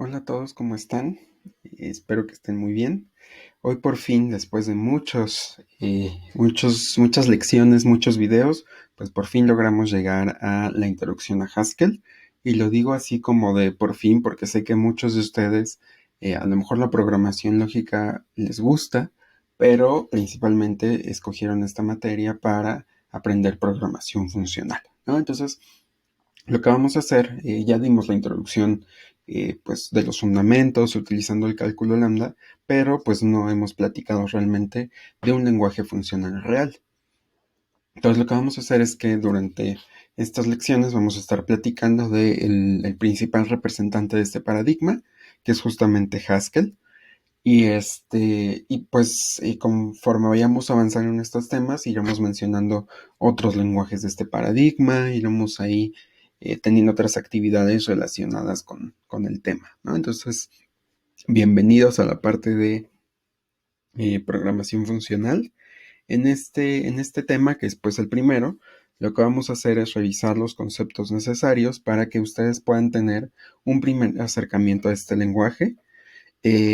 Hola a todos, ¿cómo están? Espero que estén muy bien. Hoy por fin, después de muchas lecciones, muchos videos, pues por fin logramos llegar a la introducción a Haskell. Y lo digo así como de por fin, porque sé que muchos de ustedes, a lo mejor la programación lógica les gusta, pero principalmente escogieron esta materia para aprender programación funcional, ¿no? Entonces, lo que vamos a hacer, ya dimos la introducción pues de los fundamentos utilizando el cálculo lambda, pero pues no hemos platicado realmente de un lenguaje funcional real. Entonces lo que vamos a hacer es que durante estas lecciones vamos a estar platicando del el principal representante de este paradigma, que es justamente Haskell. Y conforme vayamos avanzando en estos temas, iremos mencionando otros lenguajes de este paradigma, iremos ahí teniendo otras actividades relacionadas con el tema, ¿no? Entonces, bienvenidos a la parte de programación funcional. En este tema, que es pues el primero, lo que vamos a hacer es revisar los conceptos necesarios para que ustedes puedan tener un primer acercamiento a este lenguaje.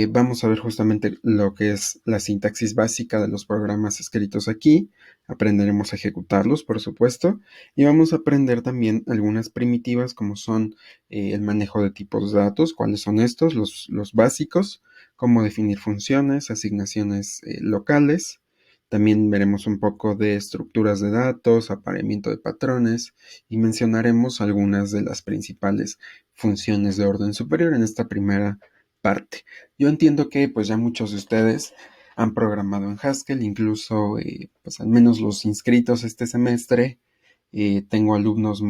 Vamos a ver justamente lo que es la sintaxis básica de los programas escritos aquí. Aprenderemos a ejecutarlos, por supuesto. Y vamos a aprender también algunas primitivas como son el manejo de tipos de datos, cuáles son estos, los básicos, cómo definir funciones, asignaciones locales. También veremos un poco de estructuras de datos, apareamiento de patrones y mencionaremos algunas de las principales funciones de orden superior en esta primera parte. Yo entiendo que pues ya muchos de ustedes han programado en Haskell, incluso pues al menos los inscritos este semestre. Tengo alumnos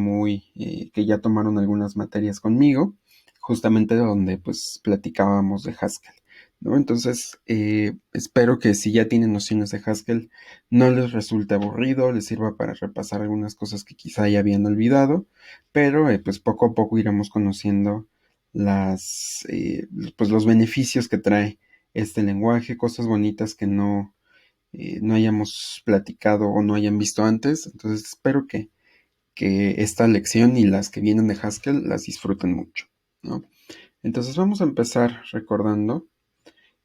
que ya tomaron algunas materias conmigo, justamente donde pues platicábamos de Haskell, ¿no? Entonces, espero que si ya tienen nociones de Haskell, no les resulte aburrido, les sirva para repasar algunas cosas que quizá ya habían olvidado, pero pues poco a poco iremos conociendo las, eh, pues los beneficios que trae este lenguaje, cosas bonitas que no hayamos platicado o no hayan visto antes. Entonces espero que esta lección y las que vienen de Haskell las disfruten mucho, ¿no? Entonces vamos a empezar recordando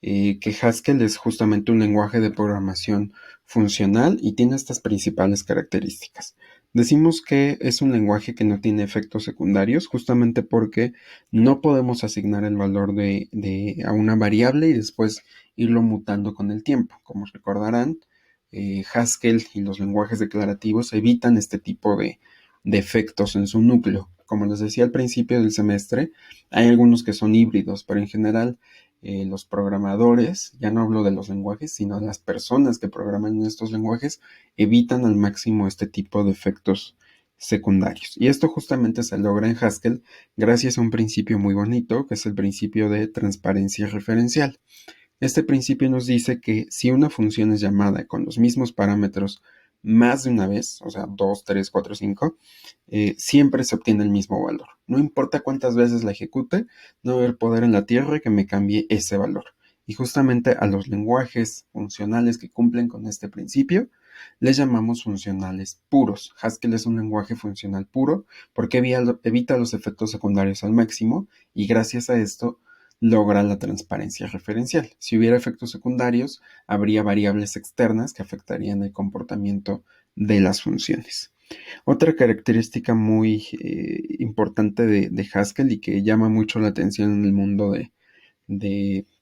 que Haskell es justamente un lenguaje de programación funcional y tiene estas principales características. Decimos que es un lenguaje que no tiene efectos secundarios justamente porque no podemos asignar el valor a una variable y después irlo mutando con el tiempo. Como recordarán, Haskell y los lenguajes declarativos evitan este tipo de efectos en su núcleo. Como les decía al principio del semestre, hay algunos que son híbridos, pero en general los programadores, ya no hablo de los lenguajes, sino de las personas que programan estos lenguajes, evitan al máximo este tipo de efectos secundarios. Y esto justamente se logra en Haskell gracias a un principio muy bonito, que es el principio de transparencia referencial. Este principio nos dice que si una función es llamada con los mismos parámetros más de una vez, o sea, 2, 3, 4, 5, siempre se obtiene el mismo valor. No importa cuántas veces la ejecute, no va a haber poder en la tierra que me cambie ese valor. Y justamente a los lenguajes funcionales que cumplen con este principio, les llamamos funcionales puros. Haskell es un lenguaje funcional puro porque evita los efectos secundarios al máximo y gracias a esto logra la transparencia referencial. Si hubiera efectos secundarios, habría variables externas que afectarían el comportamiento de las funciones. Otra característica muy importante de Haskell y que llama mucho la atención en el mundo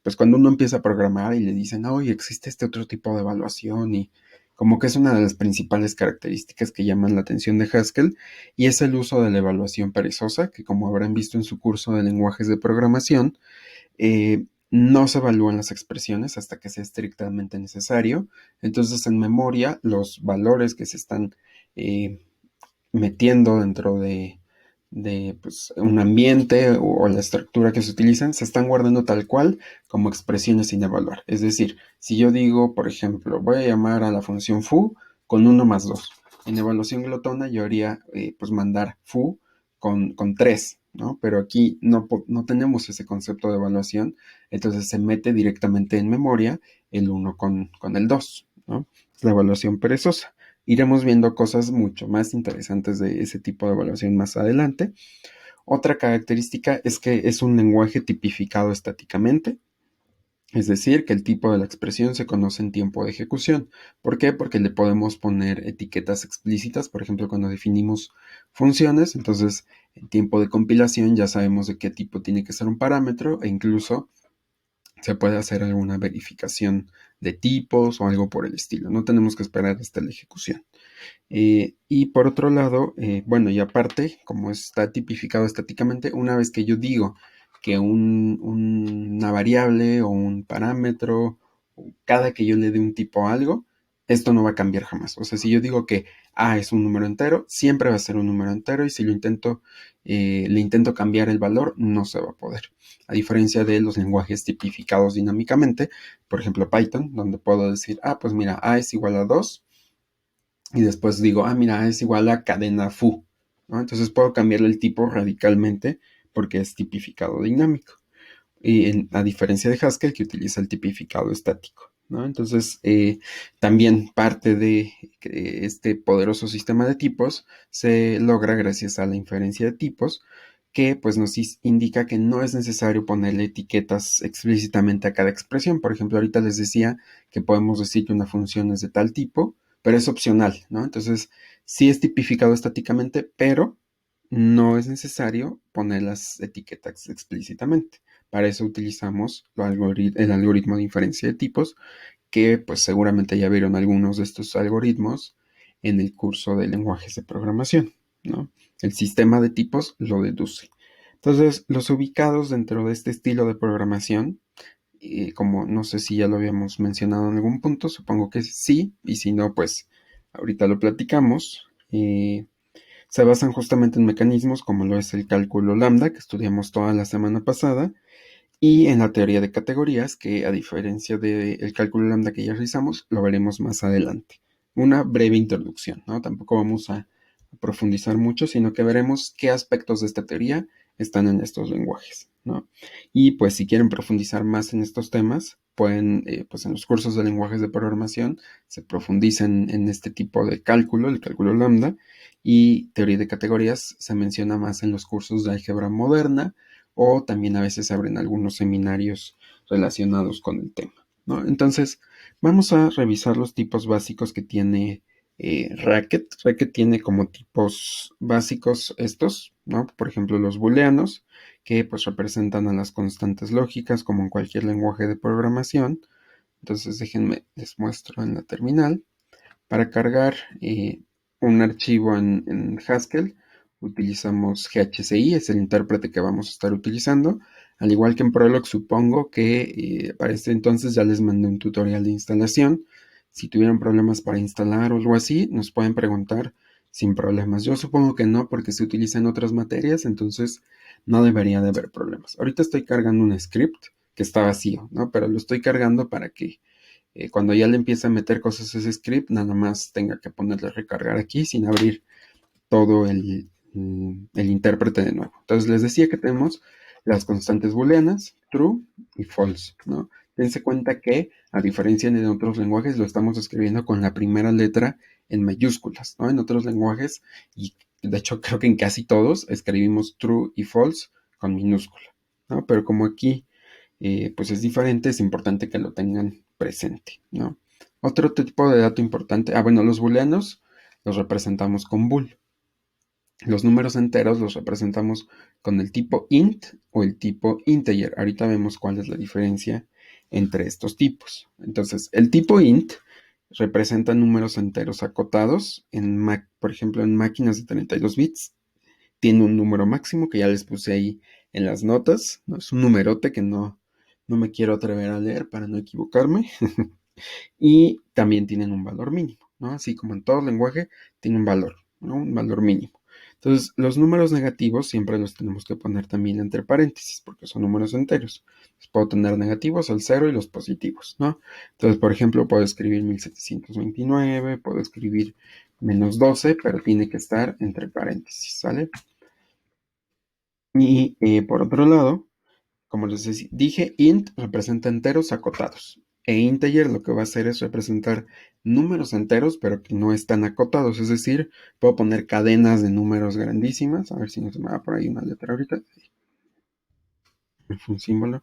pues cuando uno empieza a programar y le dicen, oye, existe este otro tipo de evaluación y como que es una de las principales características que llaman la atención de Haskell y es el uso de la evaluación perezosa, que como habrán visto en su curso de lenguajes de programación, no se evalúan las expresiones hasta que sea estrictamente necesario. Entonces, en memoria, los valores que se están eh, metiendo dentro de pues, un ambiente o la estructura que se utilizan, se están guardando tal cual como expresiones sin evaluar. Es decir, si yo digo, por ejemplo, voy a llamar a la función foo con 1 más 2. En evaluación glotona yo haría pues mandar foo con 3, ¿no? Pero aquí no tenemos ese concepto de evaluación, entonces se mete directamente en memoria el 1 con el 2, ¿no? Es la evaluación perezosa. Iremos viendo cosas mucho más interesantes de ese tipo de evaluación más adelante. Otra característica es que es un lenguaje tipificado estáticamente, es decir, que el tipo de la expresión se conoce en tiempo de ejecución. ¿Por qué? Porque le podemos poner etiquetas explícitas, por ejemplo, cuando definimos funciones, entonces en tiempo de compilación ya sabemos de qué tipo tiene que ser un parámetro e incluso se puede hacer alguna verificación de tipos o algo por el estilo. No tenemos que esperar hasta la ejecución. Y por otro lado, bueno, y aparte, como está tipificado estáticamente, una vez que yo digo que una variable o un parámetro, cada que yo le dé un tipo a algo, esto no va a cambiar jamás. O sea, si yo digo que A es un número entero, siempre va a ser un número entero y si le intento cambiar el valor, no se va a poder. A diferencia de los lenguajes tipificados dinámicamente, por ejemplo Python, donde puedo decir, pues mira, A es igual a 2 y después digo, mira, es igual a cadena foo, ¿no? Entonces puedo cambiarle el tipo radicalmente porque es tipificado dinámico. A diferencia de Haskell que utiliza el tipificado estático, ¿no? Entonces, también parte de este poderoso sistema de tipos se logra gracias a la inferencia de tipos, que pues nos indica que no es necesario ponerle etiquetas explícitamente a cada expresión. Por ejemplo, ahorita les decía que podemos decir que una función es de tal tipo, pero es opcional, ¿no? Entonces, sí es tipificado estáticamente, pero no es necesario poner las etiquetas explícitamente. Para eso utilizamos el algoritmo de inferencia de tipos, que pues seguramente ya vieron algunos de estos algoritmos en el curso de lenguajes de programación, ¿no? El sistema de tipos lo deduce. Entonces, los ubicados dentro de este estilo de programación, como no sé si ya lo habíamos mencionado en algún punto, supongo que sí, y si no, pues ahorita lo platicamos. Se basan justamente en mecanismos como lo es el cálculo lambda, que estudiamos toda la semana pasada, y en la teoría de categorías, que a diferencia del cálculo lambda que ya realizamos, lo veremos más adelante. Una breve introducción, ¿no? Tampoco vamos a profundizar mucho, sino que veremos qué aspectos de esta teoría están en estos lenguajes, ¿no? Y pues si quieren profundizar más en estos temas, pueden, pues en los cursos de lenguajes de programación, se profundizan en este tipo de cálculo, el cálculo lambda, y teoría de categorías se menciona más en los cursos de álgebra moderna, o también a veces se abren algunos seminarios relacionados con el tema, ¿no? Entonces, vamos a revisar los tipos básicos que tiene Racket. Racket tiene como tipos básicos estos, ¿no? Por ejemplo, los booleanos, que pues representan a las constantes lógicas como en cualquier lenguaje de programación. Entonces, déjenme, les muestro en la terminal. Para cargar un archivo en Haskell, utilizamos GHCI, es el intérprete que vamos a estar utilizando. Al igual que en Prolog, supongo que para este entonces ya les mandé un tutorial de instalación. Si tuvieran problemas para instalar o algo así, nos pueden preguntar sin problemas. Yo supongo que no, porque se utiliza en otras materias, entonces no debería de haber problemas. Ahorita estoy cargando un script que está vacío, ¿no? Pero lo estoy cargando para que cuando ya le empiece a meter cosas a ese script, nada más tenga que ponerle recargar aquí sin abrir todo el intérprete de nuevo. Entonces les decía que tenemos las constantes booleanas, true y false, ¿no? Dense cuenta que, a diferencia de otros lenguajes, lo estamos escribiendo con la primera letra en mayúsculas, ¿no? En otros lenguajes, y de hecho creo que en casi todos, escribimos true y false con minúscula, ¿no? Pero como aquí pues es diferente, es importante que lo tengan presente, ¿no? Otro tipo de dato importante, bueno, los booleanos los representamos con bool. Los números enteros los representamos con el tipo int o el tipo integer. Ahorita vemos cuál es la diferencia entre estos tipos. Entonces, el tipo int representa números enteros acotados, por ejemplo, en máquinas de 32 bits. Tiene un número máximo que ya les puse ahí en las notas, ¿no? Es un numerote que no me quiero atrever a leer para no equivocarme. Y también tienen un valor mínimo, ¿no? Así como en todo lenguaje, tiene un valor, ¿no? Un valor mínimo. Entonces, los números negativos siempre los tenemos que poner también entre paréntesis, porque son números enteros. Entonces, puedo tener negativos, el 0 y los positivos, ¿no? Entonces, por ejemplo, puedo escribir 1729, puedo escribir -12, pero tiene que estar entre paréntesis, ¿sale? Y por otro lado, como les dije, int representa enteros acotados. E integer lo que va a hacer es representar números enteros, pero que no están acotados. Es decir, puedo poner cadenas de números grandísimas. A ver si no se me va por ahí una letra ahorita. Es un símbolo.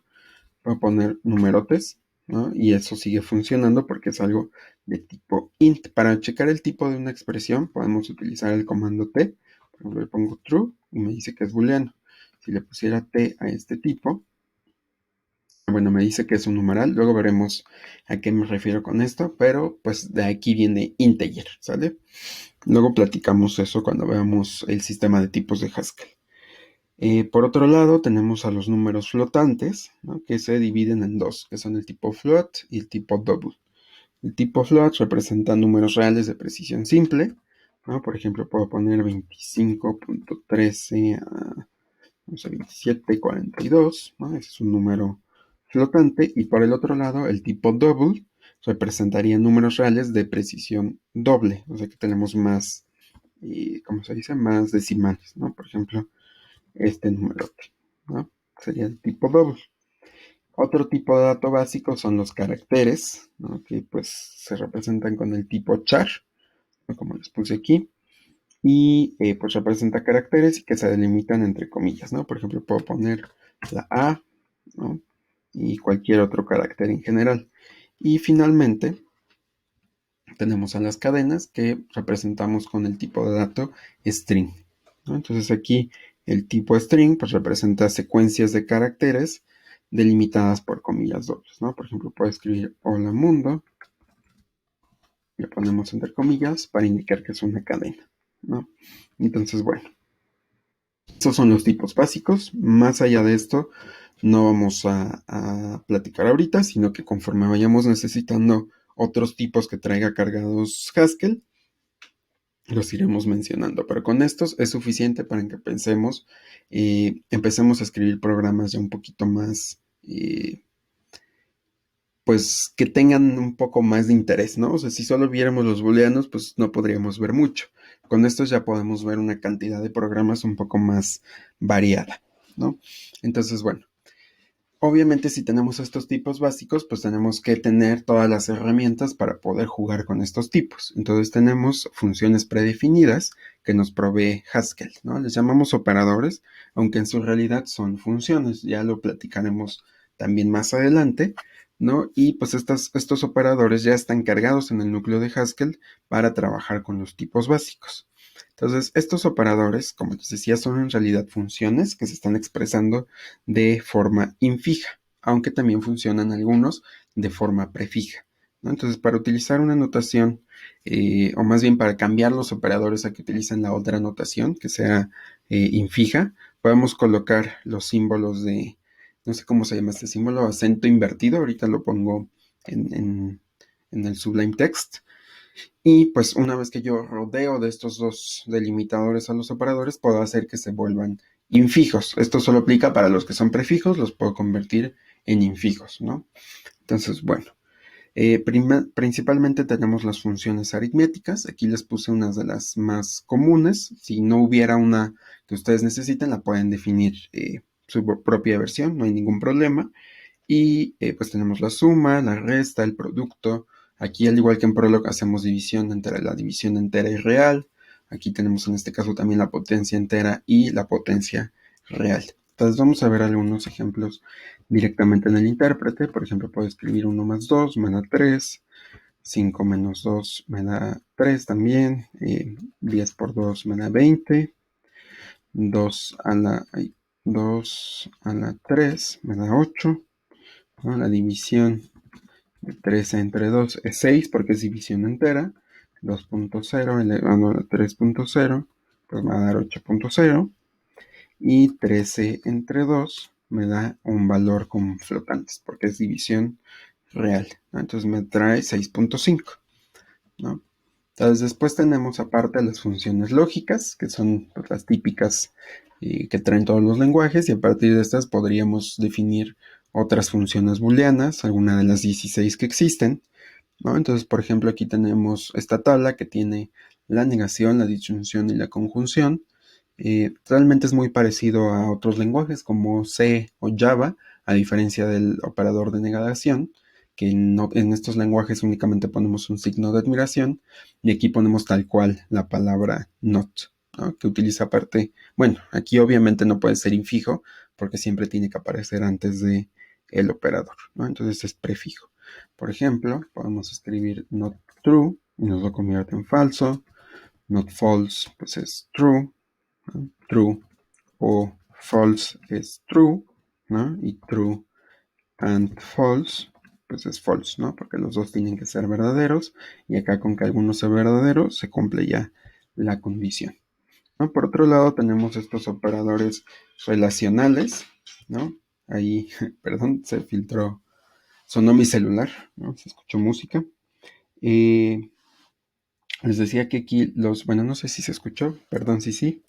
Puedo poner numerotes, ¿no? Y eso sigue funcionando porque es algo de tipo int. Para checar el tipo de una expresión, podemos utilizar el comando t. Por ejemplo, le pongo true y me dice que es booleano. Si le pusiera t a este tipo, bueno, me dice que es un numeral, luego veremos a qué me refiero con esto, pero pues de aquí viene integer, ¿sale? Luego platicamos eso cuando veamos el sistema de tipos de Haskell. Por otro lado, tenemos a los números flotantes, ¿no? Que se dividen en dos, que son el tipo float y el tipo double. El tipo float representa números reales de precisión simple, ¿no? Por ejemplo, puedo poner 25.13 a no sé, 2742, ¿no? Ese es un número flotante. Y por el otro lado, el tipo double representaría números reales de precisión doble, o sea que tenemos más, ¿cómo se dice? Más decimales, ¿no? Por ejemplo, este número, ¿no? Sería el tipo double. Otro tipo de dato básico son los caracteres, ¿no? Que pues se representan con el tipo char, ¿no? Como les puse aquí, y pues representa caracteres y que se delimitan entre comillas, ¿no? Por ejemplo, puedo poner la A, ¿no? Y cualquier otro carácter en general. Y finalmente tenemos a las cadenas que representamos con el tipo de dato string, ¿no? Entonces aquí el tipo string pues representa secuencias de caracteres delimitadas por comillas dobles, ¿no? Por ejemplo, puedo escribir hola mundo, le ponemos entre comillas para indicar que es una cadena, ¿no? Entonces, bueno, estos son los tipos básicos. Más allá de esto, no vamos a platicar ahorita, sino que conforme vayamos necesitando otros tipos que traiga cargados Haskell, los iremos mencionando. Pero con estos es suficiente para que pensemos, empecemos a escribir programas ya un poquito más, pues que tengan un poco más de interés, ¿no? O sea, si solo viéramos los booleanos, pues no podríamos ver mucho. Con estos ya podemos ver una cantidad de programas un poco más variada, ¿no? Entonces, bueno, obviamente si tenemos estos tipos básicos, pues tenemos que tener todas las herramientas para poder jugar con estos tipos. Entonces tenemos funciones predefinidas que nos provee Haskell, ¿no? Les llamamos operadores, aunque en su realidad son funciones. Ya lo platicaremos también más adelante, ¿no? Y pues estos operadores ya están cargados en el núcleo de Haskell para trabajar con los tipos básicos. Entonces, estos operadores, como les decía, son en realidad funciones que se están expresando de forma infija, aunque también funcionan algunos de forma prefija, ¿no? Entonces, para utilizar una notación, o más bien para cambiar los operadores a que utilicen la otra notación, que sea infija, podemos colocar los símbolos de, no sé cómo se llama este símbolo, acento invertido, ahorita lo pongo en el Sublime Text. Y pues una vez que yo rodeo de estos dos delimitadores a los operadores, puedo hacer que se vuelvan infijos. Esto solo aplica para los que son prefijos, los puedo convertir en infijos, ¿no? Entonces, bueno, principalmente tenemos las funciones aritméticas. Aquí les puse unas de las más comunes. Si no hubiera una que ustedes necesiten, la pueden definir su propia versión, no hay ningún problema. Y pues tenemos la suma, la resta, el producto. Aquí, al igual que en Prolog, hacemos división entre la división entera y real. Aquí tenemos en este caso también la potencia entera y la potencia real. Entonces vamos a ver algunos ejemplos directamente en el intérprete. Por ejemplo, puedo escribir 1 más 2 me da 3. 5 menos 2 me da 3 también. 10 por 2 me da 20. 2 a la, 2 a la 3 me da 8. ¿No? La división de 13 entre 2 es 6 porque es división entera. 2.0 elevado a 3.0 pues me va a dar 8.0. Y 13 entre 2 me da un valor con flotantes porque es división real, ¿no? Entonces me trae 6.5, ¿no? Entonces después tenemos aparte las funciones lógicas, que son pues, las típicas que traen todos los lenguajes, y a partir de estas podríamos definir otras funciones booleanas, alguna de las 16 que existen, ¿no? Entonces, por ejemplo, aquí tenemos esta tabla que tiene la negación, la disyunción y la conjunción. Realmente es muy parecido a otros lenguajes como C o Java, a diferencia del operador de negación, que no, en estos lenguajes únicamente ponemos un signo de admiración y aquí ponemos tal cual la palabra not, ¿no? Que utiliza aparte, bueno, aquí obviamente no puede ser infijo porque siempre tiene que aparecer antes de el operador, ¿no? Entonces es prefijo. Por ejemplo, podemos escribir not true y nos lo convierte en falso. Not false, pues es true, ¿no? True o false es true, ¿no? Y true and false, pues es false, ¿no? Porque los dos tienen que ser verdaderos y acá con que alguno sea verdadero se cumple ya la condición, ¿no? Por otro lado tenemos estos operadores relacionales, ¿no? Ahí, perdón, se filtró, sonó mi celular, ¿no? Se escuchó música. Les decía que aquí bueno, no sé si se escuchó, perdón si sí.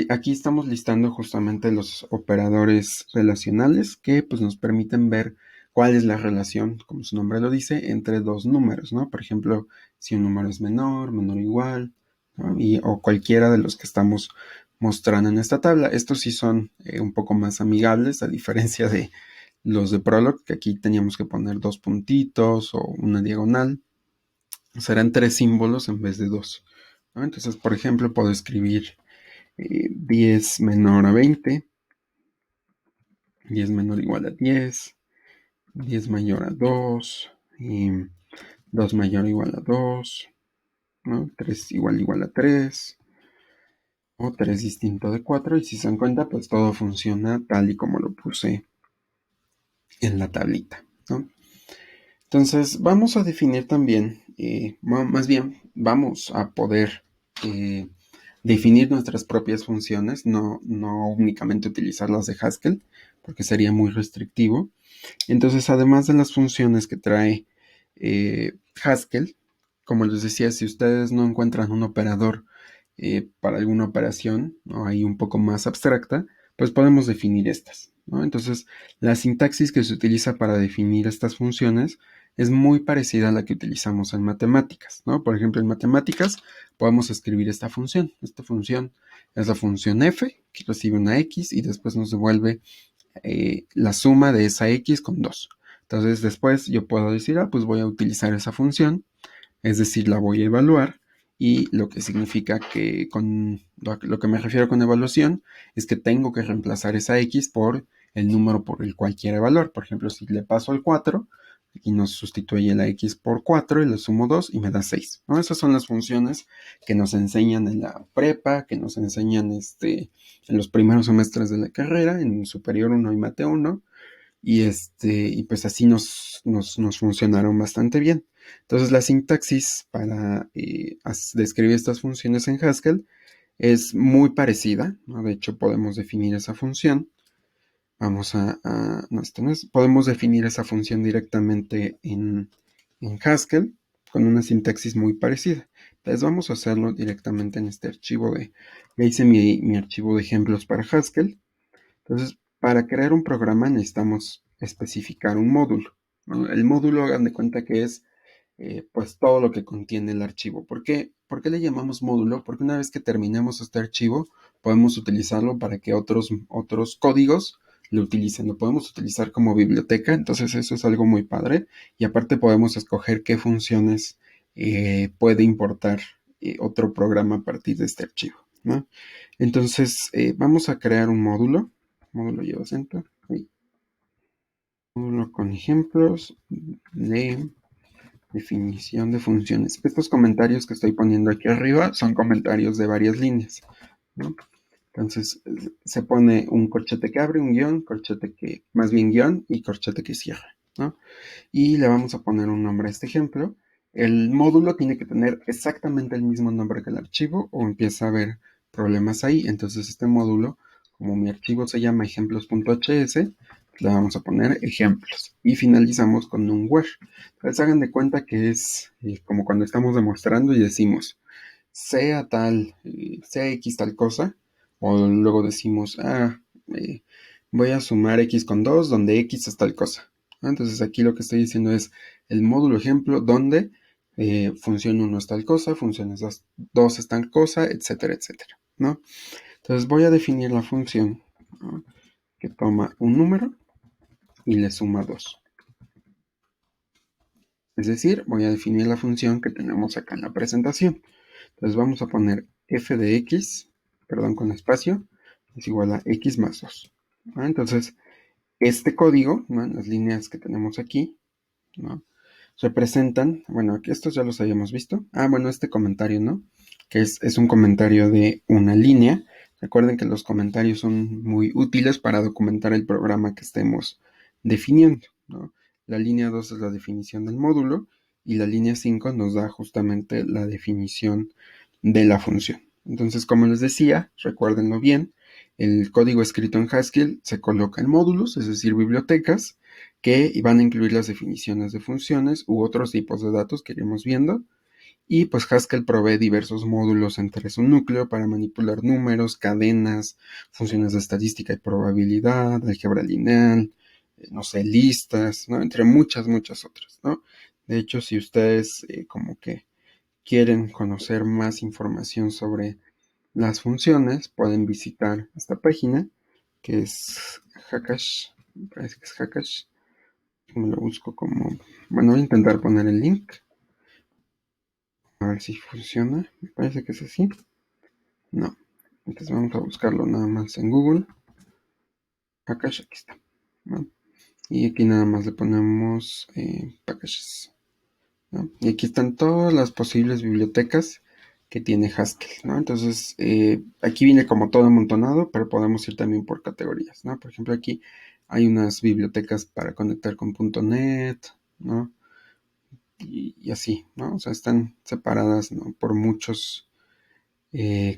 Aquí estamos listando justamente los operadores relacionales que pues, nos permiten ver cuál es la relación, como su nombre lo dice, entre dos números, ¿no? Por ejemplo, si un número es menor, menor o igual, ¿no? O cualquiera de los que estamos mostrando en esta tabla. Estos sí son un poco más amigables, a diferencia de los de Prolog, que aquí teníamos que poner dos puntitos o una diagonal. Serán tres símbolos en vez de dos, ¿no? Entonces, por ejemplo, puedo escribir 10 menor a 20, 10 menor o igual a 10, 10 mayor a 2, 2 mayor o igual a 2, ¿no? 3 igual a 3, o 3 distinto de 4, y si se dan cuenta, pues todo funciona tal y como lo puse en la tablita, ¿no? Entonces, vamos a definir también, más bien, vamos a poder definir nuestras propias funciones, no únicamente utilizar las de Haskell, porque sería muy restrictivo. Entonces, además de las funciones que trae Haskell, como les decía, si ustedes no encuentran un operador para alguna operación, ¿no? Ahí un poco más abstracta, pues podemos definir estas, ¿no? Entonces, la sintaxis que se utiliza para definir estas funciones es muy parecida a la que utilizamos en matemáticas, ¿no? Por ejemplo, en matemáticas podemos escribir esta función. Esta función es la función f, que recibe una x y después nos devuelve la suma de esa x con 2. Entonces después yo puedo decir, pues voy a utilizar esa función, es decir, la voy a evaluar, y lo que significa que con lo que me refiero con evaluación es que tengo que reemplazar esa x por el número por el cual quiera evaluar. Por ejemplo, si le paso el 4, aquí nos sustituye la x por 4 y le sumo 2 y me da 6, ¿no? Esas son las funciones que nos enseñan en la prepa, que nos enseñan en los primeros semestres de la carrera, en Superior 1 y Mate 1, y pues así nos funcionaron bastante bien. Entonces la sintaxis para describir estas funciones en Haskell es muy parecida, ¿no? De hecho podemos definir esa función. Vamos no, esto no es, podemos definir esa función directamente en Haskell con una sintaxis muy parecida. Entonces vamos a hacerlo directamente en este archivo ya hice mi archivo de ejemplos para Haskell. Entonces, para crear un programa necesitamos especificar un módulo, ¿no? El módulo, hagan de cuenta que es pues todo lo que contiene el archivo. ¿Por qué le llamamos módulo? Porque una vez que terminemos este archivo, podemos utilizarlo para que otros códigos lo utilicen. Lo podemos utilizar como biblioteca, entonces eso es algo muy padre. Y aparte podemos escoger qué funciones puede importar otro programa a partir de este archivo, ¿no? Entonces, vamos a crear un módulo. Módulo lleva acento. Ahí. Módulo con ejemplos de definición de funciones. Estos comentarios que estoy poniendo aquí arriba son comentarios de varias líneas, ¿no? Entonces, se pone un corchete que abre, un guión, corchete que, más bien guión, y corchete que cierra, ¿no? Y le vamos a poner un nombre a este ejemplo. El módulo tiene que tener exactamente el mismo nombre que el archivo o empieza a haber problemas ahí. Entonces este módulo, como mi archivo se llama ejemplos.hs, le vamos a poner ejemplos y finalizamos con un where. Entonces hagan de cuenta que es como cuando estamos demostrando y decimos sea tal, sea x tal cosa, o luego decimos, voy a sumar x con 2 donde x es tal cosa. Entonces aquí lo que estoy diciendo es el módulo ejemplo donde función 1 es tal cosa, función 2 es tal cosa, etcétera, etcétera, ¿no? Entonces voy a definir la función, ¿no? Que toma un número y le suma 2. Es decir, voy a definir la función que tenemos acá en la presentación. Entonces vamos a poner f de x, perdón, con espacio, es igual a x más 2. ¿No? Entonces, este código, ¿no? Las líneas que tenemos aquí, ¿no? Representan, bueno, aquí estos ya los habíamos visto. Bueno, este comentario, ¿no? Que es un comentario de una línea. Recuerden que los comentarios son muy útiles para documentar el programa que estemos definiendo, ¿no? La línea 2 es la definición del módulo y la línea 5 nos da justamente la definición de la función. Entonces, como les decía, recuérdenlo bien, el código escrito en Haskell se coloca en módulos, es decir, bibliotecas, que van a incluir las definiciones de funciones u otros tipos de datos que iremos viendo. Y pues Haskell provee diversos módulos entre su núcleo para manipular números, cadenas, funciones de estadística y probabilidad, álgebra lineal, no sé, listas, ¿no? Entre muchas otras, ¿no? De hecho, si ustedes como que quieren conocer más información sobre las funciones, pueden visitar esta página que es Hakash, me parece que es Hakash. Me lo busco como... Bueno, voy a intentar poner el link. A ver si funciona. Me parece que es así. No. Entonces vamos a buscarlo nada más en Google. Package, aquí está. ¿No? Y aquí nada más le ponemos packages. ¿No? Y aquí están todas las posibles bibliotecas que tiene Haskell, ¿no? Entonces, aquí viene como todo amontonado, pero podemos ir también por categorías, ¿no? Por ejemplo, aquí hay unas bibliotecas para conectar con .NET, ¿no? Y así, ¿no? O sea, están separadas, ¿no? Por muchos,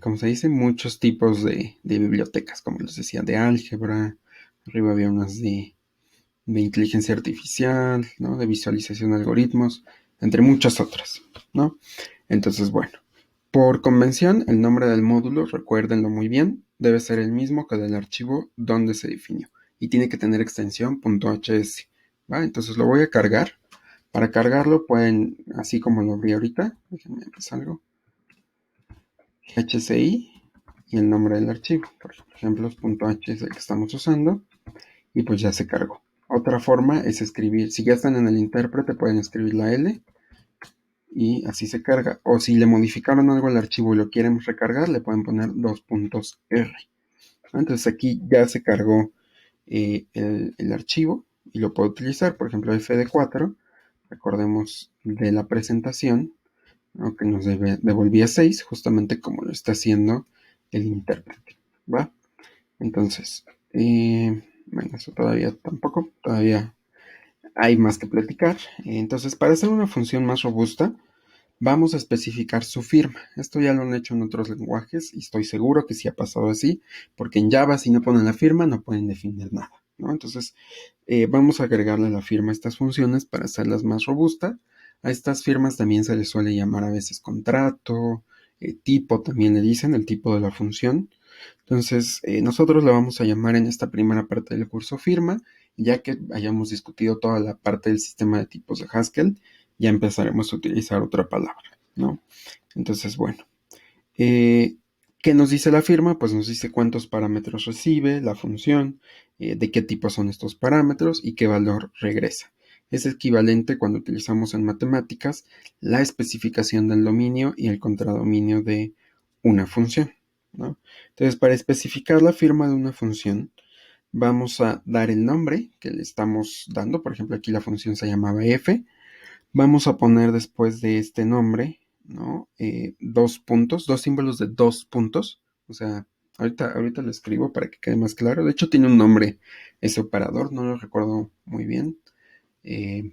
¿cómo se dice? Muchos tipos de bibliotecas, como les decía, de álgebra, arriba había unas de inteligencia artificial, ¿no? De visualización de algoritmos, entre muchas otras, ¿no? Entonces, bueno, por convención, el nombre del módulo, recuérdenlo muy bien, debe ser el mismo que del archivo donde se definió y tiene que tener extensión .hs, ¿va? Entonces lo voy a cargar. Para cargarlo pueden, así como lo abrí ahorita, déjenme empezar algo, HCI y el nombre del archivo, por ejemplo, es .hs que estamos usando, y pues ya se cargó. Otra forma es escribir, si ya están en el intérprete, pueden escribir la L y así se carga. O si le modificaron algo al archivo y lo quieren recargar, le pueden poner dos puntos R. Entonces aquí ya se cargó el archivo y lo puedo utilizar, por ejemplo, fd4, recordemos de la presentación, ¿no? Que nos devolvía 6, justamente como lo está haciendo el intérprete, ¿va? Entonces, bueno, eso todavía tampoco, todavía hay más que platicar. Entonces, para hacer una función más robusta, vamos a especificar su firma. Esto ya lo han hecho en otros lenguajes y estoy seguro que sí ha pasado así, porque en Java si no ponen la firma no pueden definir nada, ¿no? Entonces, vamos a agregarle la firma a estas funciones para hacerlas más robustas. A estas firmas también se les suele llamar a veces contrato, tipo también le dicen, el tipo de la función. Entonces, nosotros le vamos a llamar en esta primera parte del curso firma, ya que hayamos discutido toda la parte del sistema de tipos de Haskell, ya empezaremos a utilizar otra palabra, ¿no? Entonces, bueno, ¿qué nos dice la firma? Pues nos dice cuántos parámetros recibe la función, de qué tipo son estos parámetros y qué valor regresa. Es equivalente cuando utilizamos en matemáticas la especificación del dominio y el contradominio de una función, ¿no? Entonces, para especificar la firma de una función, vamos a dar el nombre que le estamos dando. Por ejemplo, aquí la función se llamaba f. Vamos a poner después de este nombre, ¿no? Dos puntos, dos símbolos de dos puntos. O sea, ahorita lo escribo para que quede más claro. De hecho, tiene un nombre ese operador, no lo recuerdo muy bien. Eh,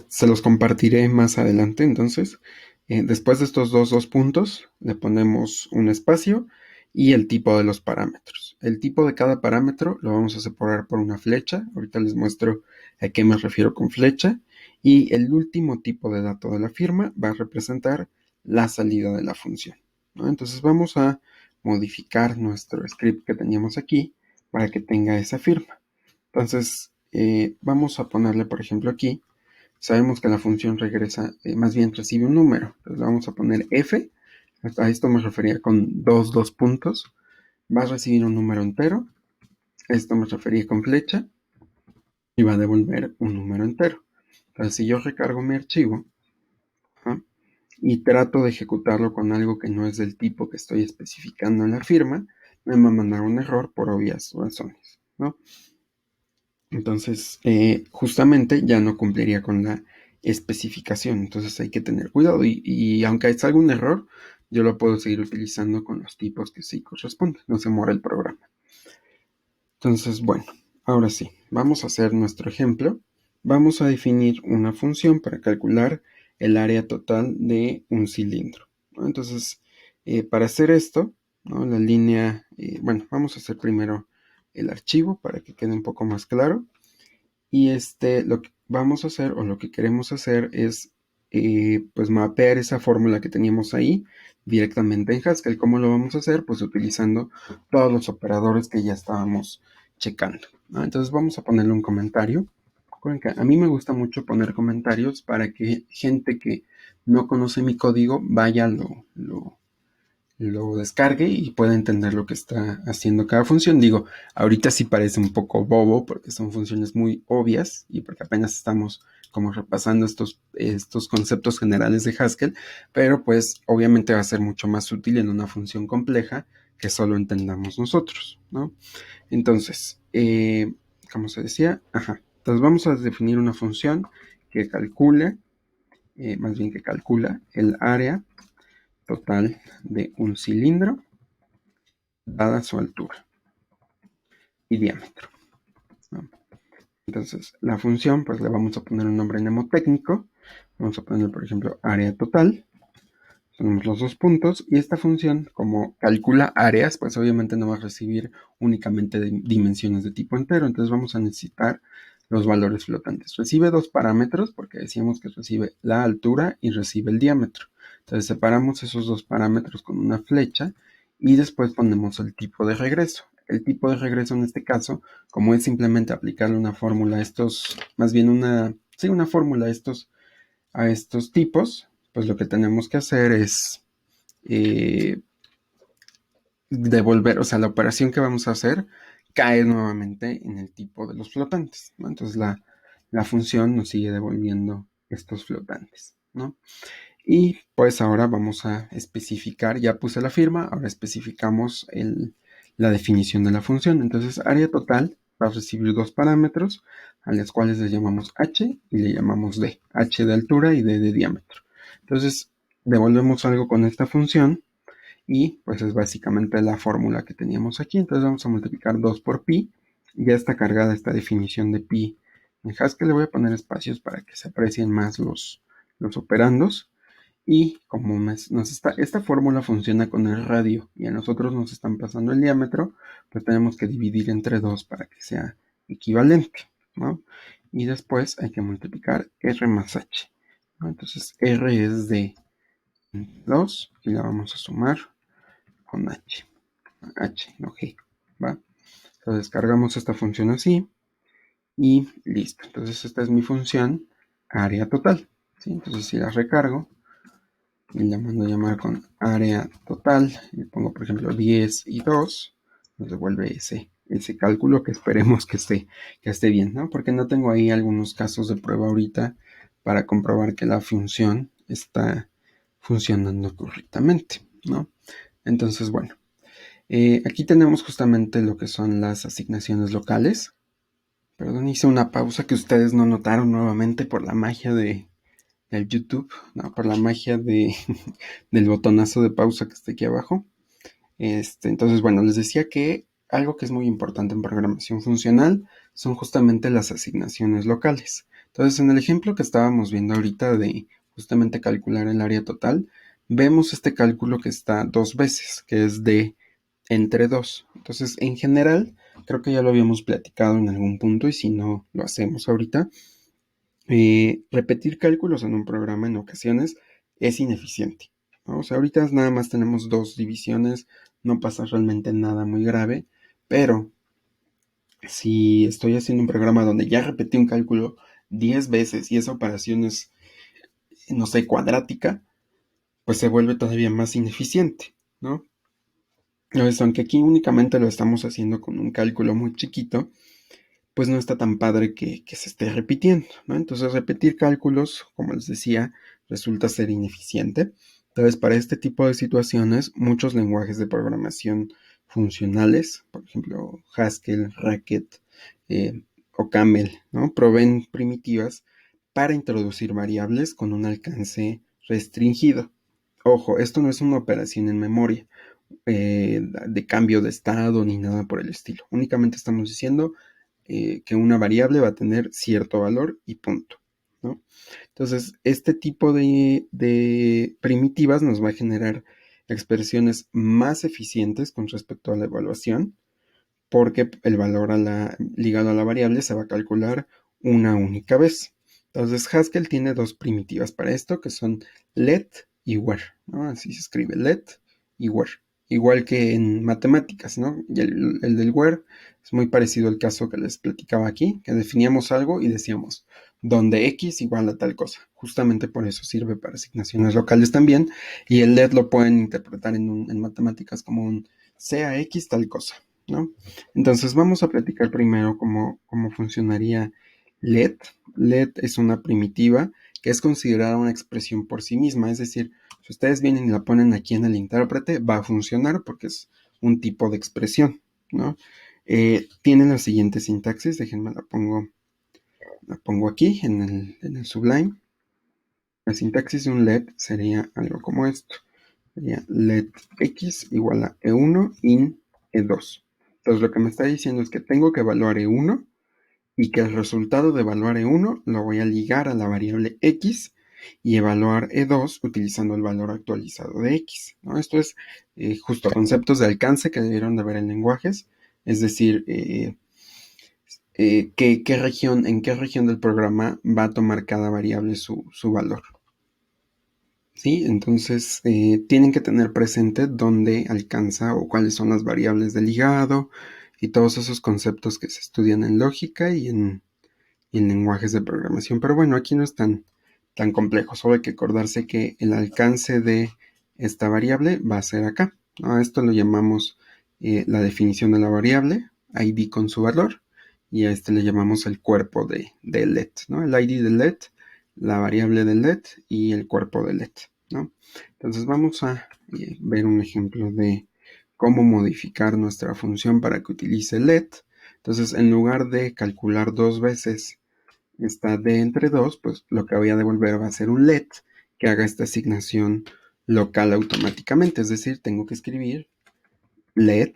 Se los compartiré más adelante. Entonces, después de estos dos puntos, le ponemos un espacio y el tipo de los parámetros. El tipo de cada parámetro lo vamos a separar por una flecha. Ahorita les muestro a qué me refiero con flecha. Y el último tipo de dato de la firma va a representar la salida de la función, ¿no? Entonces vamos a modificar nuestro script que teníamos aquí para que tenga esa firma. Entonces, vamos a ponerle, por ejemplo, aquí, sabemos que la función regresa, más bien recibe un número. Entonces le vamos a poner f, a esto me refería con dos puntos, va a recibir un número entero, esto me refería con flecha, y va a devolver un número entero. Entonces, si yo recargo mi archivo, ¿ah?, y trato de ejecutarlo con algo que no es del tipo que estoy especificando en la firma, me va a mandar un error por obvias razones, ¿no? Entonces, justamente ya no cumpliría con la especificación. Entonces hay que tener cuidado. Y aunque salga un error, yo lo puedo seguir utilizando con los tipos que sí corresponden. No se muere el programa. Entonces, bueno, ahora sí, vamos a hacer nuestro ejemplo. Vamos a definir una función para calcular el área total de un cilindro, ¿no? Entonces, para hacer esto, ¿no?, la línea, bueno, vamos a hacer primero el archivo para que quede un poco más claro. Y lo que vamos a hacer, o lo que queremos hacer, es pues mapear esa fórmula que teníamos ahí directamente en Haskell. ¿Cómo lo vamos a hacer? Pues utilizando todos los operadores que ya estábamos checando, ¿no? Entonces vamos a ponerle un comentario. Recuerden que a mí me gusta mucho poner comentarios para que gente que no conoce mi código vaya, lo descargue y pueda entender lo que está haciendo cada función. Digo, ahorita sí parece un poco bobo porque son funciones muy obvias y porque apenas estamos como repasando estos conceptos generales de Haskell, pero pues obviamente va a ser mucho más útil en una función compleja que solo entendamos nosotros, ¿no? Entonces, como se decía, entonces vamos a definir una función que calcule, más bien que calcula el área total de un cilindro dada su altura y diámetro, ¿no? Entonces, la función, pues le vamos a poner un nombre mnemotécnico. Vamos a poner, por ejemplo, área total. Tenemos los dos puntos. Y esta función, como calcula áreas, pues obviamente no va a recibir únicamente dimensiones de tipo entero. Entonces vamos a necesitar los valores flotantes. Recibe dos parámetros, porque decíamos que recibe la altura y recibe el diámetro. Entonces separamos esos dos parámetros con una flecha y después ponemos el tipo de regreso. El tipo de regreso en este caso, como es simplemente aplicarle una fórmula a estos, más bien una fórmula a estos tipos, pues lo que tenemos que hacer es devolver, o sea, la operación que vamos a hacer cae nuevamente en el tipo de los flotantes, ¿no? Entonces la función nos sigue devolviendo estos flotantes, ¿no? Y pues ahora vamos a especificar, ya puse la firma, ahora especificamos la definición de la función. Entonces, área total va a recibir dos parámetros, a los cuales le llamamos h y le llamamos d. H de altura y d de diámetro. Entonces, devolvemos algo con esta función y pues es básicamente la fórmula que teníamos aquí. Entonces vamos a multiplicar 2 por pi. Ya está cargada esta definición de pi en Haskell. Le voy a poner espacios para que se aprecien más los operandos. Y como esta fórmula funciona con el radio y a nosotros nos están pasando el diámetro, pues tenemos que dividir entre 2 para que sea equivalente, ¿no? Y después hay que multiplicar r más h, ¿no? Entonces r es de 2 y la vamos a sumar con h, no g, ¿va? Entonces cargamos esta función así y listo. Entonces esta es mi función área total, ¿sí? Entonces si la recargo y la mando a llamar con área total, le pongo por ejemplo 10 y 2, nos devuelve ese cálculo que esperemos que esté bien, ¿no? Porque no tengo ahí algunos casos de prueba ahorita para comprobar que la función está funcionando correctamente, ¿no? Entonces, bueno, aquí tenemos justamente lo que son las asignaciones locales. Perdón, hice una pausa que ustedes no notaron nuevamente por la magia del YouTube, no, por la magia del botonazo de pausa que está aquí abajo. Entonces, bueno, les decía que algo que es muy importante en programación funcional son justamente las asignaciones locales. Entonces, en el ejemplo que estábamos viendo ahorita de justamente calcular el área total, vemos este cálculo que está dos veces, que es de entre 2. Entonces, en general, creo que ya lo habíamos platicado en algún punto y si no lo hacemos ahorita, repetir cálculos en un programa en ocasiones es ineficiente, ¿no? O sea, ahorita nada más tenemos dos divisiones, no pasa realmente nada muy grave, pero si estoy haciendo un programa donde ya repetí un cálculo 10 veces y esa operación es, no sé, cuadrática, pues se vuelve todavía más ineficiente, ¿no? Entonces, aunque aquí únicamente lo estamos haciendo con un cálculo muy chiquito, pues no está tan padre que se esté repitiendo, ¿no? Entonces repetir cálculos, como les decía, resulta ser ineficiente. Entonces, para este tipo de situaciones, muchos lenguajes de programación funcionales, por ejemplo, Haskell, Racket eh, o Camel, ¿no? Proveen primitivas para introducir variables con un alcance restringido. Ojo, esto no es una operación en memoria de cambio de estado ni nada por el estilo. Únicamente estamos diciendo que una variable va a tener cierto valor y punto, ¿no? Entonces, este tipo de primitivas nos va a generar expresiones más eficientes con respecto a la evaluación, porque el valor ligado a la variable se va a calcular una única vez. Entonces, Haskell tiene dos primitivas para esto, que son let y where, ¿no? Así se escribe, let y where. Igual que en matemáticas, ¿no? Y el del where es muy parecido al caso que les platicaba aquí, que definíamos algo y decíamos, donde x igual a tal cosa. Justamente por eso sirve para asignaciones locales también. Y el let lo pueden interpretar en matemáticas como un sea x tal cosa, ¿no? Entonces vamos a platicar primero cómo funcionaría let. Let es una primitiva que es considerada una expresión por sí misma, es decir, si ustedes vienen y la ponen aquí en el intérprete, va a funcionar porque es un tipo de expresión, ¿no? Tiene la siguiente sintaxis, déjenme la pongo aquí en el Sublime. La sintaxis de un let sería algo como esto. Sería let x igual a e1 in e2. Entonces lo que me está diciendo es que tengo que evaluar e1 y que el resultado de evaluar e1 lo voy a ligar a la variable x y evaluar e2 utilizando el valor actualizado de x, ¿no? Esto es justo conceptos de alcance que debieron de ver en lenguajes, es decir, en qué región del programa va a tomar cada variable su valor. ¿Sí? Entonces tienen que tener presente dónde alcanza o cuáles son las variables de ligado y todos esos conceptos que se estudian en lógica y en lenguajes de programación. Pero bueno, aquí no es tan complejo, solo hay que acordarse que el alcance de esta variable va a ser acá, ¿no? A esto lo llamamos la definición de la variable, id con su valor, y a este le llamamos el cuerpo de let, ¿no? El id de let, la variable de let y el cuerpo de let, ¿no? Entonces vamos a ver un ejemplo de cómo modificar nuestra función para que utilice let. Entonces, en lugar de calcular dos veces esta d entre 2, pues lo que voy a devolver va a ser un let que haga esta asignación local automáticamente. Es decir, tengo que escribir let,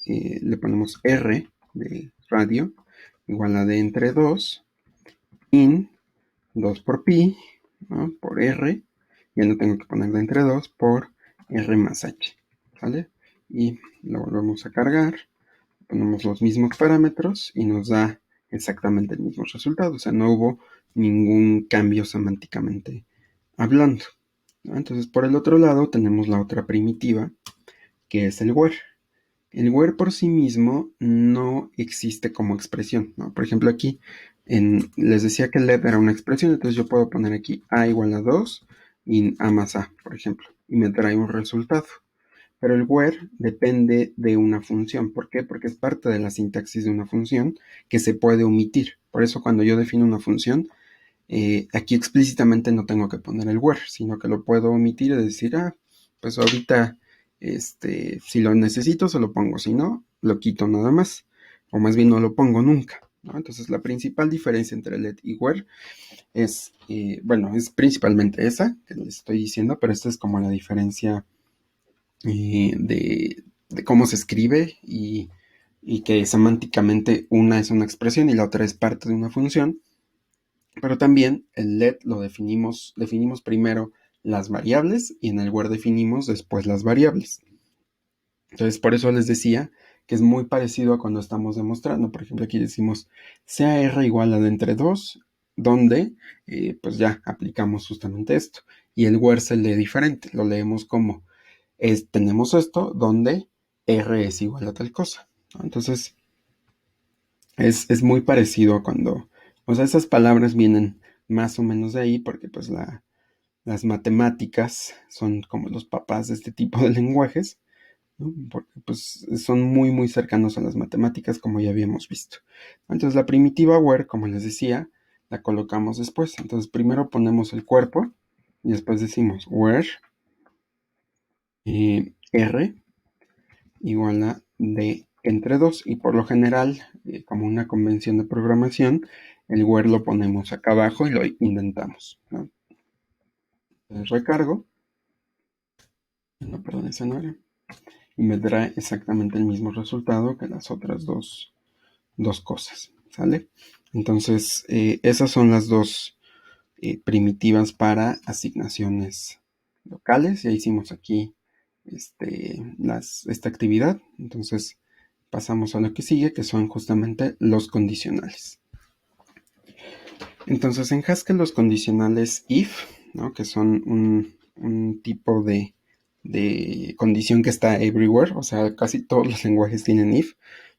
le ponemos r de radio, igual a d entre 2, in 2 por pi, ¿no? Por r, ya no tengo que poner d entre 2 por r más h, ¿vale? Y lo volvemos a cargar, ponemos los mismos parámetros y nos da exactamente el mismo resultado, o sea, no hubo ningún cambio semánticamente hablando, ¿no? Entonces, por el otro lado tenemos la otra primitiva, que es el where. El where por sí mismo no existe como expresión, ¿no? Por ejemplo, aquí les decía que let era una expresión, entonces yo puedo poner aquí a igual a 2 y a más a, por ejemplo, y me trae un resultado. Pero el where depende de una función. ¿Por qué? Porque es parte de la sintaxis de una función que se puede omitir. Por eso cuando yo defino una función, aquí explícitamente no tengo que poner el where, sino que lo puedo omitir y decir, pues ahorita, si lo necesito, se lo pongo. Si no, lo quito nada más. O más bien no lo pongo nunca, ¿no? Entonces la principal diferencia entre let y where es, es principalmente esa que les estoy diciendo, pero esta es como la diferencia de cómo se escribe y que semánticamente una es una expresión y la otra es parte de una función. Pero también el let lo definimos primero las variables y en el where definimos después las variables. Entonces, por eso les decía que es muy parecido a cuando estamos demostrando. Por ejemplo, aquí decimos sea r igual a de entre 2, donde pues ya aplicamos justamente esto. Y el where se lee diferente, lo leemos como tenemos esto donde r es igual a tal cosa, ¿no? Entonces, es muy parecido a cuando, o sea, esas palabras vienen más o menos de ahí porque pues las matemáticas son como los papás de este tipo de lenguajes. ¿no? Porque pues son muy muy cercanos a las matemáticas, como ya habíamos visto. Entonces la primitiva where, como les decía, la colocamos después. Entonces primero ponemos el cuerpo y después decimos where r igual a d entre 2, y por lo general, como una convención de programación, el where lo ponemos acá abajo y lo indentamos, ¿no? Entonces recargo, no, perdón, ese no era, y me dará exactamente el mismo resultado que las otras dos cosas, ¿sale? Entonces, esas son las dos primitivas para asignaciones locales. Ya hicimos aquí esta actividad. Entonces, pasamos a lo que sigue, que son justamente los condicionales. Entonces, en Haskell los condicionales if, ¿no? Que son un tipo de condición que está everywhere, o sea, casi todos los lenguajes tienen if.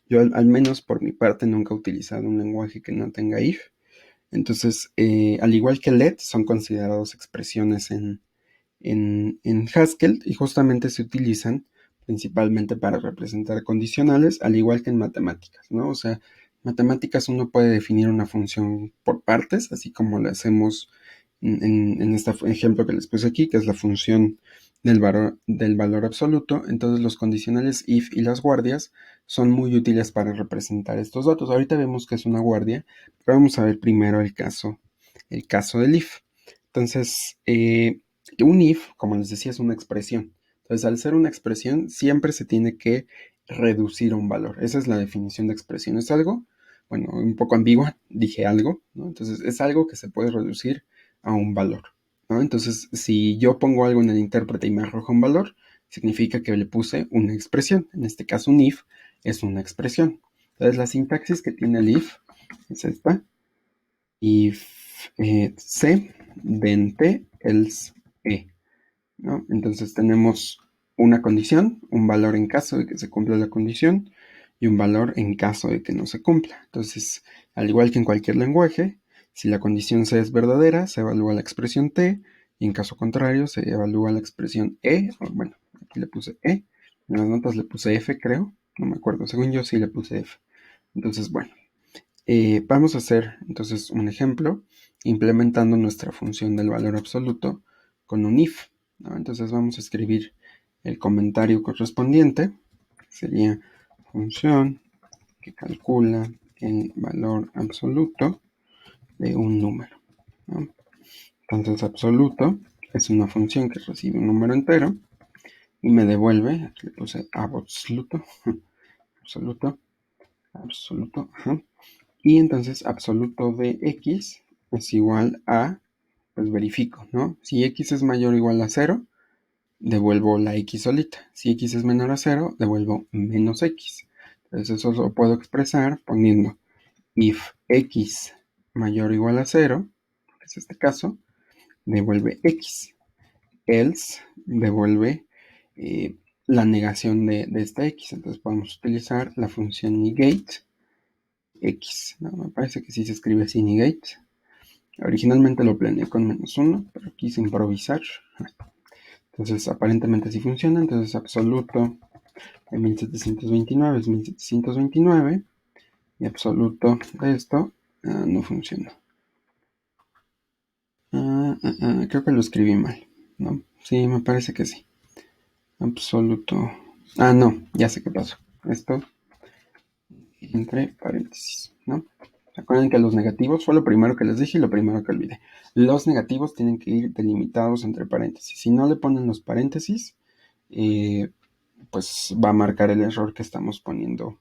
Yo al menos por mi parte nunca he utilizado un lenguaje que no tenga if. Entonces, al igual que let, son considerados expresiones en Haskell y justamente se utilizan principalmente para representar condicionales, al igual que en matemáticas, ¿no? O sea, matemáticas uno puede definir una función por partes, así como lo hacemos en este ejemplo que les puse aquí, que es la función del valor absoluto. Entonces los condicionales if y las guardias son muy útiles para representar estos datos. Ahorita vemos que es una guardia, pero vamos a ver primero el caso del if. Entonces, un if, como les decía, es una expresión. Entonces, al ser una expresión, siempre se tiene que reducir a un valor. Esa es la definición de expresión. Es algo, bueno, un poco ambigua, dije algo, ¿no? Entonces, es algo que se puede reducir a un valor, ¿no? Entonces, si yo pongo algo en el intérprete y me arroja un valor, significa que le puse una expresión. En este caso, un if es una expresión. Entonces, la sintaxis que tiene el if es esta. If C, then T, else E, ¿no? Entonces tenemos una condición, un valor en caso de que se cumpla la condición y un valor en caso de que no se cumpla. Entonces, al igual que en cualquier lenguaje, si la condición C es verdadera, se evalúa la expresión T, y en caso contrario, se evalúa la expresión E. Bueno, aquí le puse E, en las notas le puse F, creo, no me acuerdo, según yo sí le puse F. Entonces, bueno, vamos a hacer entonces un ejemplo implementando nuestra función del valor absoluto con un if, ¿no? Entonces vamos a escribir el comentario correspondiente, que sería función que calcula el valor absoluto de un número, ¿no? Entonces absoluto es una función que recibe un número entero y me devuelve, aquí le puse absoluto, absoluto, ajá. Y entonces absoluto de x es igual a, pues verifico, ¿no? Si x es mayor o igual a 0, devuelvo la x solita. Si x es menor a 0, devuelvo menos x. Entonces eso lo puedo expresar poniendo if x mayor o igual a 0, que es este caso, devuelve x. Else devuelve la negación de esta x. Entonces podemos utilizar la función negate x. No, me parece que sí se escribe así, negate. Originalmente lo planeé con -1, pero quise improvisar. Entonces aparentemente sí funciona. Entonces absoluto de 1729 es 1729. Y absoluto de esto no funciona. Creo que lo escribí mal, ¿no? Sí, me parece que sí. Absoluto. No, ya sé qué pasó. Esto entre paréntesis, ¿no? ¿Se acuerdan que los negativos fue lo primero que les dije y lo primero que olvidé? Los negativos tienen que ir delimitados entre paréntesis. Si no le ponen los paréntesis, pues va a marcar el error que estamos poniendo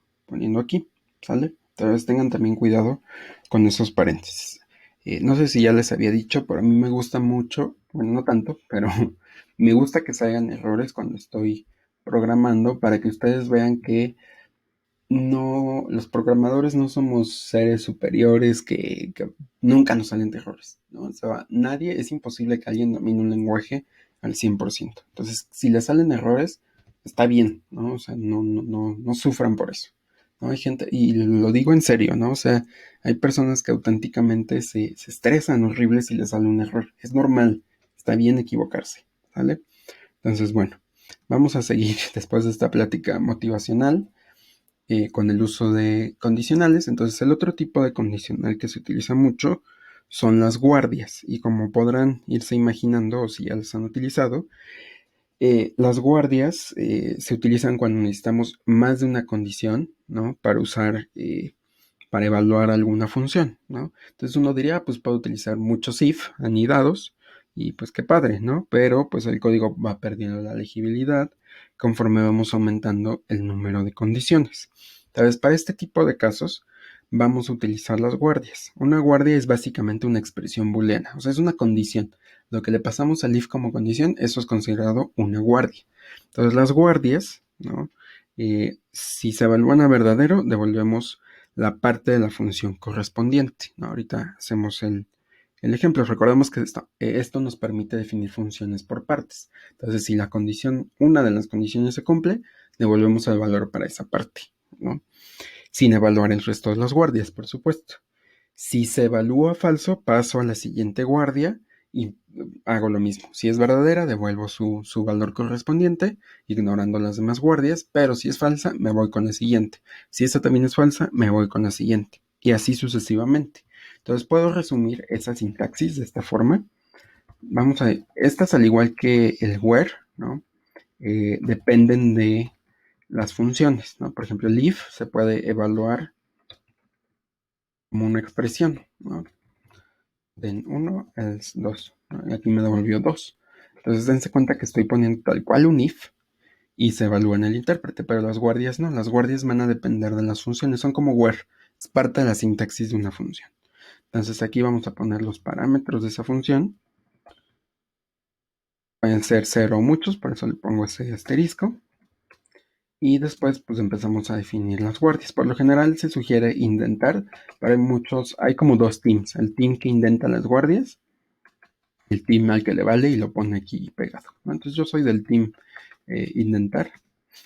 aquí, ¿sale? Entonces tengan también cuidado con esos paréntesis. No sé si ya les había dicho, pero a mí me gusta mucho, bueno, no tanto, pero me gusta que salgan errores cuando estoy programando para que ustedes vean que no, los programadores no somos seres superiores que nunca nos salen de errores, ¿no? O sea, nadie, es imposible que alguien domine un lenguaje al 100%. Entonces, si le salen errores, está bien, ¿no? O sea, no sufran por eso, ¿no? Hay gente, y lo digo en serio, ¿no? O sea, hay personas que auténticamente se estresan horrible si les sale un error. Es normal, está bien equivocarse, ¿vale? Entonces, bueno, Vamos a seguir después de esta plática motivacional con el uso de condicionales. Entonces, el otro tipo de condicional que se utiliza mucho son las guardias. Y como podrán irse imaginando, o si ya las han utilizado, las guardias se utilizan cuando necesitamos más de una condición, ¿no? Para usar, para evaluar alguna función, ¿no? Entonces uno diría, pues puedo utilizar muchos if anidados y pues qué padre, ¿no? Pero pues el código va perdiendo la legibilidad conforme vamos aumentando el número de condiciones. Entonces, para este tipo de casos vamos a utilizar las guardias. Una guardia es básicamente una expresión booleana, o sea, es una condición. Lo que le pasamos al if como condición, eso es considerado una guardia. Entonces, las guardias, ¿no? Si se evalúan a verdadero, devolvemos la parte de la función correspondiente, ¿no? Ahorita hacemos el ejemplo. Recordemos que esto nos permite definir funciones por partes. Entonces, si una de las condiciones se cumple, devolvemos el valor para esa parte, ¿no? Sin evaluar el resto de las guardias, por supuesto. Si se evalúa falso, paso a la siguiente guardia y hago lo mismo. Si es verdadera, devuelvo su valor correspondiente, ignorando las demás guardias, pero si es falsa, me voy con la siguiente. Si esta también es falsa, me voy con la siguiente. Y así sucesivamente. Entonces puedo resumir esa sintaxis de esta forma. Vamos a ver, estas al igual que el where, ¿no? Dependen de las funciones, ¿no? Por ejemplo, el if se puede evaluar como una expresión, ¿no? Den 1 es 2, ¿no? Y aquí me devolvió 2. Entonces dense cuenta que estoy poniendo tal cual un if y se evalúa en el intérprete, pero las guardias no, las guardias van a depender de las funciones, son como where, es parte de la sintaxis de una función. Entonces aquí vamos a poner los parámetros de esa función, pueden ser 0 o muchos, por eso le pongo ese asterisco. Y después pues empezamos a definir las guardias. Por lo general se sugiere indentar, pero hay como dos teams. El team que indenta las guardias, el team al que le vale y lo pone aquí pegado, ¿no? Entonces yo soy del team indentar.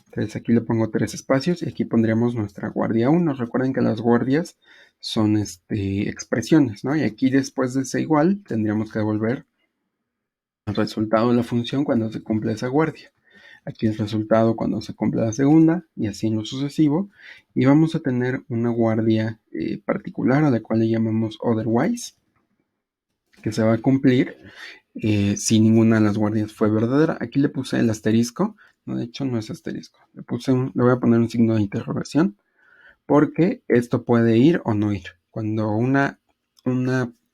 Entonces aquí le pongo 3 espacios y aquí pondríamos nuestra guardia 1. Recuerden que las guardias son expresiones, ¿no? Y aquí después de ese igual tendríamos que devolver el resultado de la función cuando se cumple esa guardia. Aquí el resultado cuando se cumple la segunda y así en lo sucesivo. Y vamos a tener una guardia particular a la cual le llamamos otherwise, que se va a cumplir si ninguna de las guardias fue verdadera. Aquí le puse el asterisco, no, de hecho no es asterisco, le voy a poner un signo de interrogación porque esto puede ir o no ir. Cuando una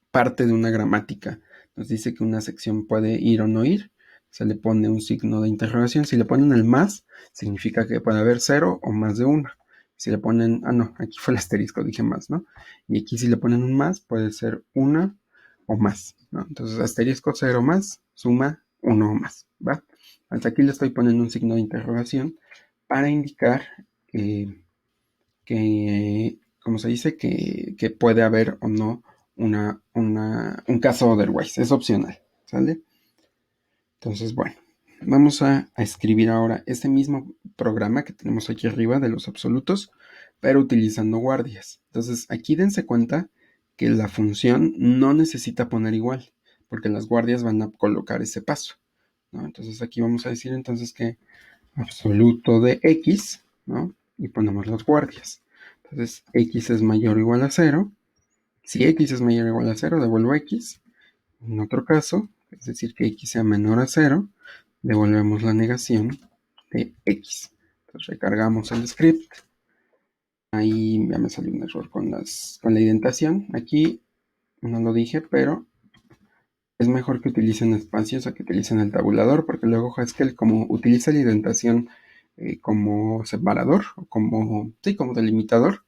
parte de una gramática nos dice que una sección puede ir o no ir, se le pone un signo de interrogación. Si le ponen el más, significa que puede haber 0 o más de una. Si le ponen, no, aquí fue el asterisco, dije más, ¿no? Y aquí si le ponen un más, puede ser una o más, ¿no? Entonces asterisco 0 más, suma 1 o más, ¿va? Hasta aquí le estoy poniendo un signo de interrogación para indicar que como se dice, que puede haber o no un caso otherwise, es opcional, ¿sale? Entonces, bueno, vamos a escribir ahora este mismo programa que tenemos aquí arriba de los absolutos, pero utilizando guardias. Entonces, aquí dense cuenta que la función no necesita poner igual, porque las guardias van a colocar ese paso, ¿no? Entonces, aquí vamos a decir entonces que absoluto de x, ¿no? Y ponemos las guardias. Entonces, x es mayor o igual a 0. Si x es mayor o igual a 0, devuelvo x. En otro caso, es decir, que x sea menor a 0, devolvemos la negación de x. Entonces, recargamos el script. Ahí ya me salió un error con la indentación. Aquí no lo dije, pero es mejor que utilicen espacios a que utilicen el tabulador, porque luego Haskell, como utiliza la indentación como separador, o como delimitador,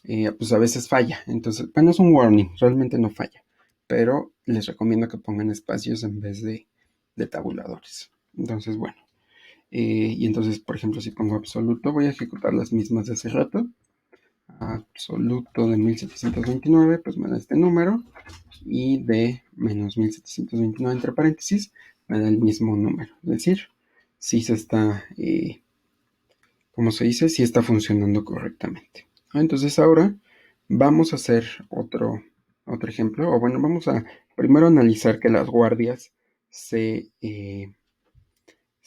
pues a veces falla. Entonces, bueno, es un warning, realmente no falla, pero les recomiendo que pongan espacios en vez de tabuladores. Entonces, bueno, y entonces, por ejemplo, si pongo absoluto, voy a ejecutar las mismas de hace rato. Absoluto de 1729, pues me da este número, y de menos 1729 entre paréntesis me da el mismo número. Es decir, si se está, como se dice, si está funcionando correctamente. Entonces ahora vamos a hacer otro ejemplo, o bueno, vamos a primero analizar que las guardias se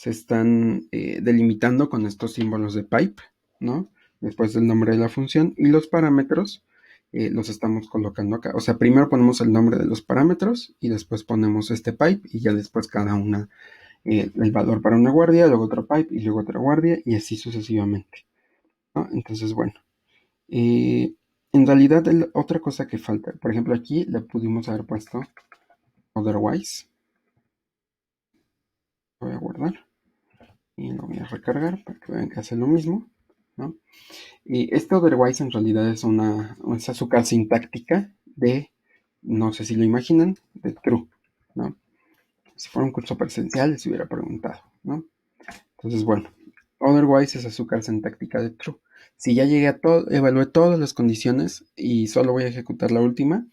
se están delimitando con estos símbolos de pipe, ¿no? Después del nombre de la función, y los parámetros los estamos colocando acá. O sea, primero ponemos el nombre de los parámetros y después ponemos este pipe y ya después cada una el valor para una guardia, luego otro pipe y luego otra guardia y así sucesivamente, ¿no? Entonces, bueno, en realidad otra cosa que falta, por ejemplo aquí le pudimos haber puesto otherwise. Lo voy a guardar y lo voy a recargar para que vean que hace lo mismo, ¿no? Y este otherwise en realidad es azúcar sintáctica de, no sé si lo imaginan, de true, ¿no? Si fuera un curso presencial les hubiera preguntado, ¿no? Entonces, bueno, otherwise es azúcar sintáctica de true. Si ya llegué a todo, evalué todas las condiciones y solo voy a ejecutar la última,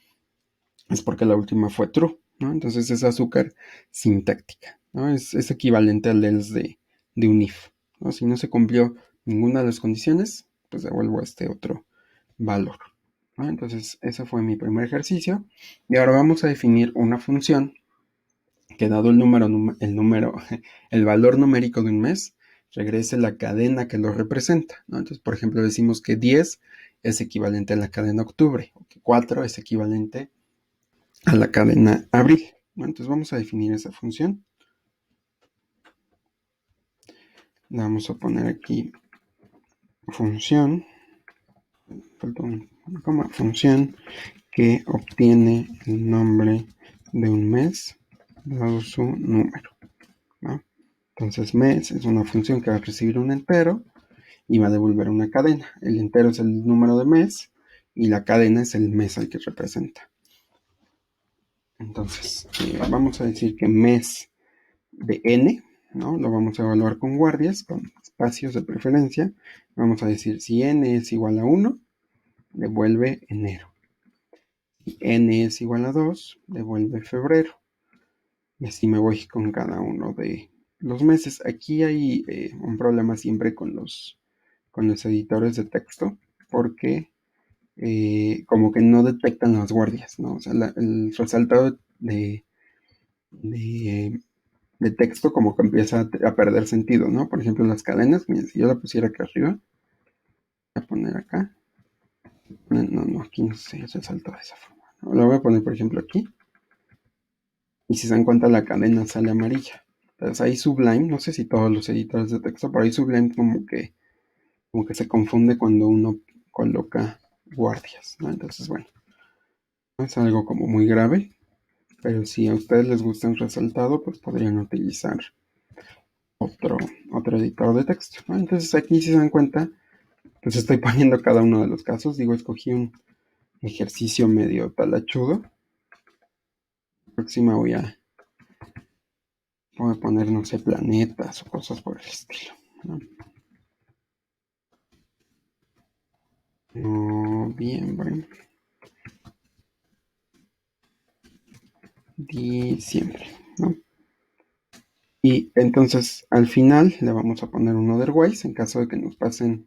es porque la última fue true, ¿no? Entonces es azúcar sintáctica, ¿no? Es equivalente al else de un if, ¿no? Si no se cumplió ninguna de las condiciones, pues devuelvo este otro valor, ¿no? Entonces ese fue mi primer ejercicio. Y ahora vamos a definir una función que dado el valor numérico de un mes, regrese la cadena que lo representa, ¿no? Entonces, por ejemplo, decimos que 10 es equivalente a la cadena octubre, o que 4 es equivalente a la cadena abril, ¿no? Entonces vamos a definir esa función. Le vamos a poner aquí función, función que obtiene el nombre de un mes dado su número, ¿no? Entonces mes es una función que va a recibir un entero y va a devolver una cadena. El entero es el número de mes y la cadena es el mes al que representa. Entonces vamos a decir que mes de n, ¿no? Lo vamos a evaluar con guardias, con espacios de preferencia. Vamos a decir si n es igual a 1, devuelve enero. Si n es igual a 2, devuelve febrero. Y así me voy con cada uno de los meses. Aquí hay un problema siempre con los editores de texto, porque como que no detectan las guardias, ¿no? O sea, el resaltado de, de texto como que empieza a perder sentido, ¿no? Por ejemplo, las cadenas, miren, si yo la pusiera acá arriba, voy a poner acá, no, aquí no se resaltó de esa forma, ¿no? Lo voy a poner, por ejemplo, aquí, y si se dan cuenta la cadena sale amarilla. Entonces ahí Sublime, no sé si todos los editores de texto, pero ahí Sublime como que se confunde cuando uno coloca guardias, ¿no? Entonces, bueno, no es algo como muy grave, pero si a ustedes les gusta el resaltado, pues podrían utilizar otro editor de texto, ¿no? Entonces aquí si se dan cuenta, pues estoy poniendo cada uno de los casos. Digo, escogí un ejercicio medio talachudo. La próxima voy a poner, no sé, planetas o cosas por el estilo, ¿no? Noviembre, diciembre, ¿no? Y entonces al final le vamos a poner un otherwise en caso de que nos pasen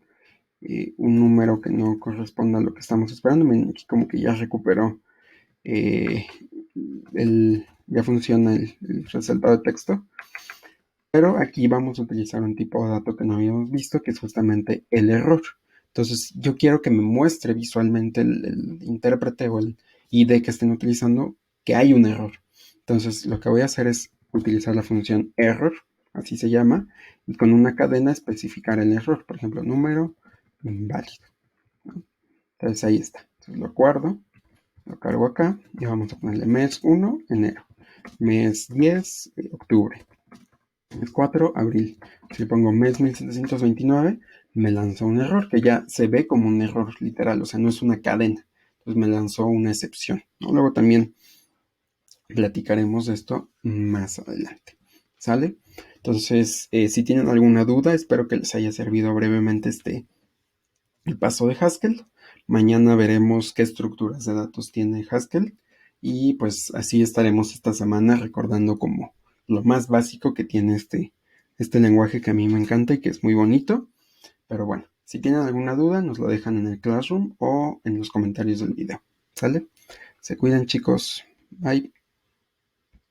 un número que no corresponda a lo que estamos esperando. Miren, aquí como que ya recuperó ya funciona el resaltado de texto, pero aquí vamos a utilizar un tipo de dato que no habíamos visto, que es justamente el error. Entonces yo quiero que me muestre visualmente el intérprete o el ID que estén utilizando que hay un error. Entonces lo que voy a hacer es utilizar la función error, así se llama, y con una cadena especificar el error, por ejemplo, número inválido, ¿no? Entonces ahí está. Entonces lo guardo, lo cargo acá y vamos a ponerle mes 1, enero, mes 10, octubre, mes 4, abril. Si le pongo mes 1729, me lanzó un error que ya se ve como un error literal, o sea, no es una cadena. Entonces me lanzó una excepción, ¿no? Luego también platicaremos de esto más adelante, ¿sale? Entonces, si tienen alguna duda, espero que les haya servido brevemente el paso de Haskell. Mañana veremos qué estructuras de datos tiene Haskell y pues así estaremos esta semana recordando como lo más básico que tiene este lenguaje que a mí me encanta y que es muy bonito. Pero bueno, si tienen alguna duda nos lo dejan en el Classroom o en los comentarios del video. ¿Sale? Se cuidan, chicos. Bye.